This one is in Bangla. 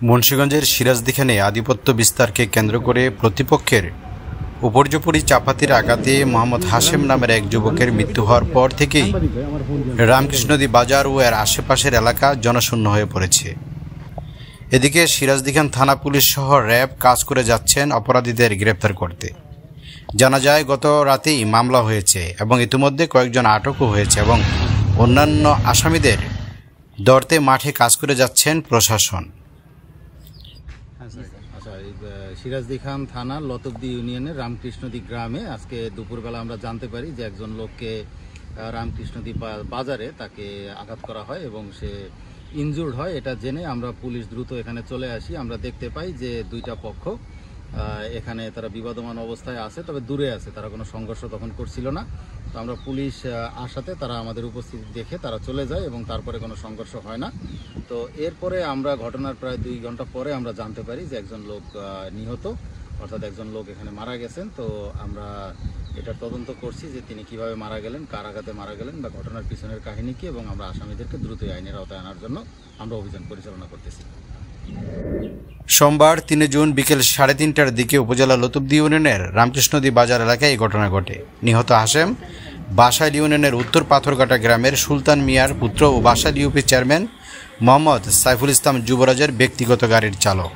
মুন্সিগঞ্জের সিরাজদিখানে আধিপত্য বিস্তারকে কেন্দ্র করে প্রতিপক্ষের উপর্যুপরি চাপাতির আঘাতে মোহাম্মদ হাশেম নামের এক যুবকের মৃত্যু হওয়ার পর থেকেই রামকৃষ্ণদী বাজার ও এর আশেপাশের এলাকা জনশূন্য হয়ে পড়েছে। এদিকে সিরাজদিখান থানা পুলিশ সহ র্যাব কাজ করে যাচ্ছেন অপরাধীদের গ্রেপ্তার করতে। জানা যায় গত রাতেই মামলা হয়েছে এবং ইতিমধ্যে কয়েকজন আটকও হয়েছে এবং অন্যান্য আসামিদের ধরতে মাঠে কাজ করে যাচ্ছেন প্রশাসন। আচ্ছা, সিরাজদিখান থানার লতবদি ইউনিয়নের রামকৃষ্ণদী গ্রামে আজকে দুপুরবেলা আমরা জানতে পারি যে একজন লোককে রামকৃষ্ণদী বাজারে তাকে আঘাত করা হয় এবং সে ইনজুর্ড হয়। এটা জেনে আমরা পুলিশ দ্রুত এখানে চলে আসি। আমরা দেখতে পাই যে দুইটা পক্ষ এখানে তারা বিবাদমান অবস্থায় আছে, তবে দূরে আছে, তারা কোনো সংঘর্ষ তখন করছিল না। তো আমরা পুলিশ আসাতে তারা আমাদের উপস্থিতি দেখে তারা চলে যায় এবং তারপরে কোনো সংঘর্ষ হয় না। তো এরপরে আমরা ঘটনার প্রায় 2 ঘন্টা পরে আমরা জানতে পারি যে একজন লোক নিহত, অর্থাৎ একজন লোক এখানে মারা গেছেন। তো আমরা এটার তদন্ত করছি যে তিনি কিভাবে মারা গেলেন, কার আঘাতে মারা গেলেন বা ঘটনার পিছনের কাহিনী কি, এবং আমরা আসামিদেরকে দ্রুতই আইনের আওতায় আনার জন্য আমরা অভিযান পরিচালনা করতেছি। সোমবার 3 জুন বিকেল 3:30টার দিকে উপজেলা লতুবদি ইউনিয়নের রামকৃষ্ণদী বাজার এলাকায় এই ঘটনা ঘটে। নিহত হাশেম বাসাইল ইউনিয়নের উত্তর পাথরঘাটা গ্রামের সুলতান মিয়ার পুত্র ও বাসাইল ইউপি চেয়ারম্যান মোহাম্মদ সাইফুল ইসলাম যুবরাজের ব্যক্তিগত গাড়ির চালক।